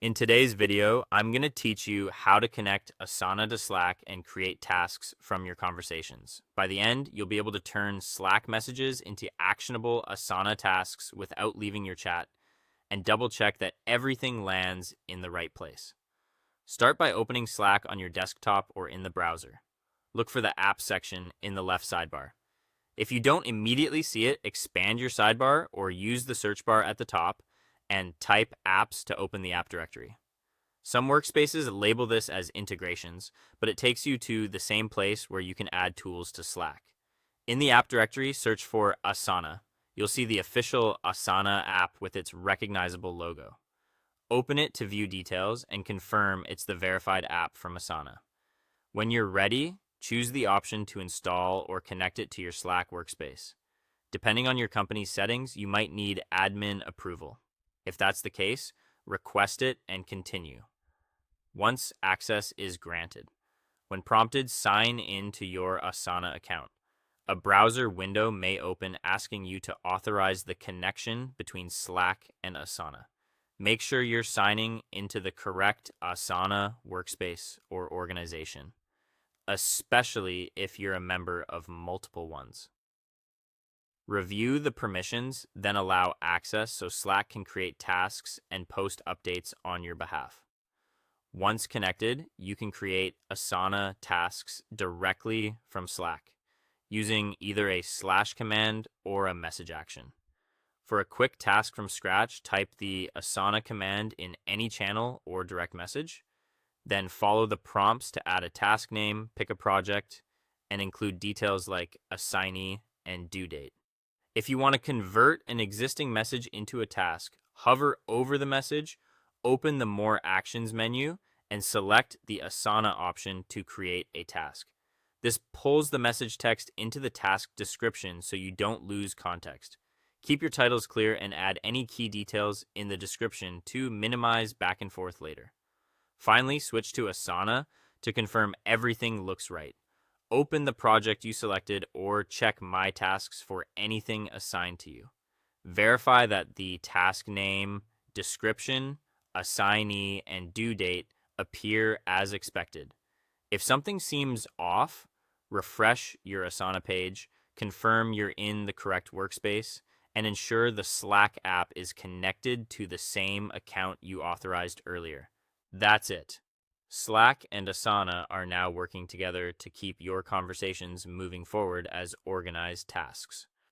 In today's video, I'm going to teach you how to connect Asana to Slack and create tasks from your conversations. By the end, you'll be able to turn Slack messages into actionable Asana tasks without leaving your chat, and double check that everything lands in the right place. Start by opening Slack on your desktop or in the browser. Look for the Apps section in the left sidebar. If you don't immediately see it, expand your sidebar or use the search bar at the top and type apps to open the app directory. Some workspaces label this as integrations, but it takes you to the same place where you can add tools to Slack. In the app directory, search for Asana. You'll see the official Asana app with its recognizable logo. Open it to view details and confirm it's the verified app from Asana. When you're ready, choose the option to install or connect it to your Slack workspace. Depending on your company's settings, you might need admin approval. If that's the case, request it and continue. Once access is granted, when prompted, sign in to your Asana account. A browser window may open asking you to authorize the connection between Slack and Asana. Make sure you're signing into the correct Asana workspace or organization, especially if you're a member of multiple ones. Review the permissions, then allow access so Slack can create tasks and post updates on your behalf. Once connected, you can create Asana tasks directly from Slack using either a slash command or a message action. For a quick task from scratch, type the Asana command in any channel or direct message. Then follow the prompts to add a task name, pick a project, and include details like assignee and due date. If you want to convert an existing message into a task, hover over the message, open the More Actions menu, and select the Asana option to create a task. This pulls the message text into the task description so you don't lose context. Keep your titles clear and add any key details in the description to minimize back and forth later. Finally, switch to Asana to confirm everything looks right. Open the project you selected or check My Tasks for anything assigned to you. Verify that the task name, description, assignee, and due date appear as expected. If something seems off, refresh your Asana page, confirm you're in the correct workspace, and ensure the Slack app is connected to the same account you authorized earlier. That's it. Slack and Asana are now working together to keep your conversations moving forward as organized tasks.